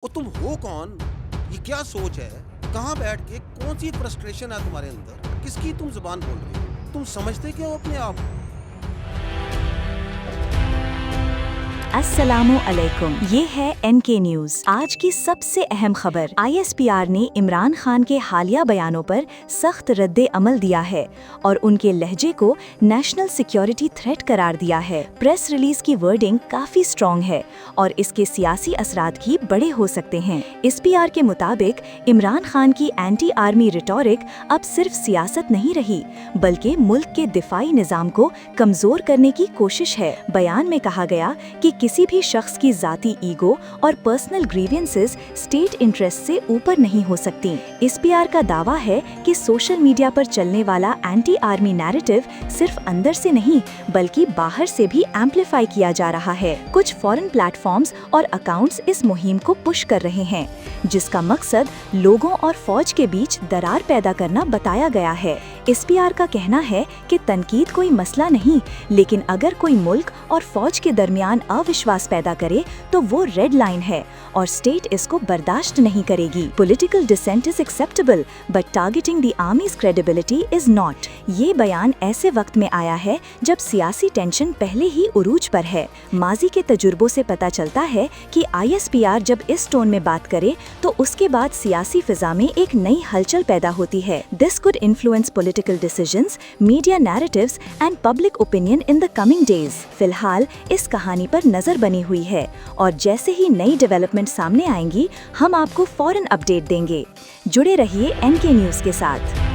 वो तुम हो कौन? ये क्या सोच है? कहाँ बैठ के कौन सी फ्रस्ट्रेशन है तुम्हारे अंदर? किसकी तुम जुबान बोल रही हो? तुम समझते क्या हो अपने आप को? अस्सलामु अलैकुम। ये है NK न्यूज। आज की सबसे अहम खबर, ISPR ने इमरान खान के हालिया बयानों पर सख्त रद्दे अमल दिया है और उनके लहजे को नेशनल सिक्योरिटी थ्रेट करार दिया है। प्रेस रिलीज की वर्डिंग काफी स्ट्रॉन्ग है और इसके सियासी असरात भी बड़े हो सकते हैं। ISPR के मुताबिक इमरान खान की एंटी आर्मी रिटोरिक अब सिर्फ सियासत नहीं रही, बल्कि मुल्क के दिफाई निजाम को कमजोर करने की कोशिश है। बयान में कहा गया कि किसी भी शख्स की जाती ईगो और पर्सनल ग्रीवियंसेस स्टेट इंटरेस्ट से ऊपर नहीं हो सकती। ISPR का दावा है कि सोशल मीडिया पर चलने वाला एंटी आर्मी नैरेटिव सिर्फ अंदर से नहीं बल्कि बाहर से भी एम्पलीफाई किया जा रहा है। कुछ फॉरेन प्लेटफॉर्म्स और अकाउंट्स इस मुहिम को पुश कर रहे हैं, जिसका मकसद लोगों और फौज के बीच दरार पैदा करना बताया गया है। ISPR का कहना है कि तनकीद कोई मसला नहीं, लेकिन अगर कोई मुल्क और फौज के दरमियान अविश्वास पैदा करे तो वो रेड लाइन है और स्टेट इसको बर्दाश्त नहीं करेगी। Political dissent is acceptable but targeting the army's credibility is not. ये बयान ऐसे वक्त में आया है जब सियासी टेंशन पहले ही उरूज पर है। माजी के तजुर्बों से पता चलता है कि ISPR जब इस टोन में बात करे तो उसके बाद सियासी फिजा में एक नई हलचल पैदा होती है। This could influence political decisions, media narratives and public opinion in the coming days. फिलहाल इस कहानी पर नजर बनी हुई है और जैसे ही नई डेवलपमेंट सामने आएंगी हम आपको फौरन अपडेट देंगे। जुड़े रहिए NK न्यूज के साथ।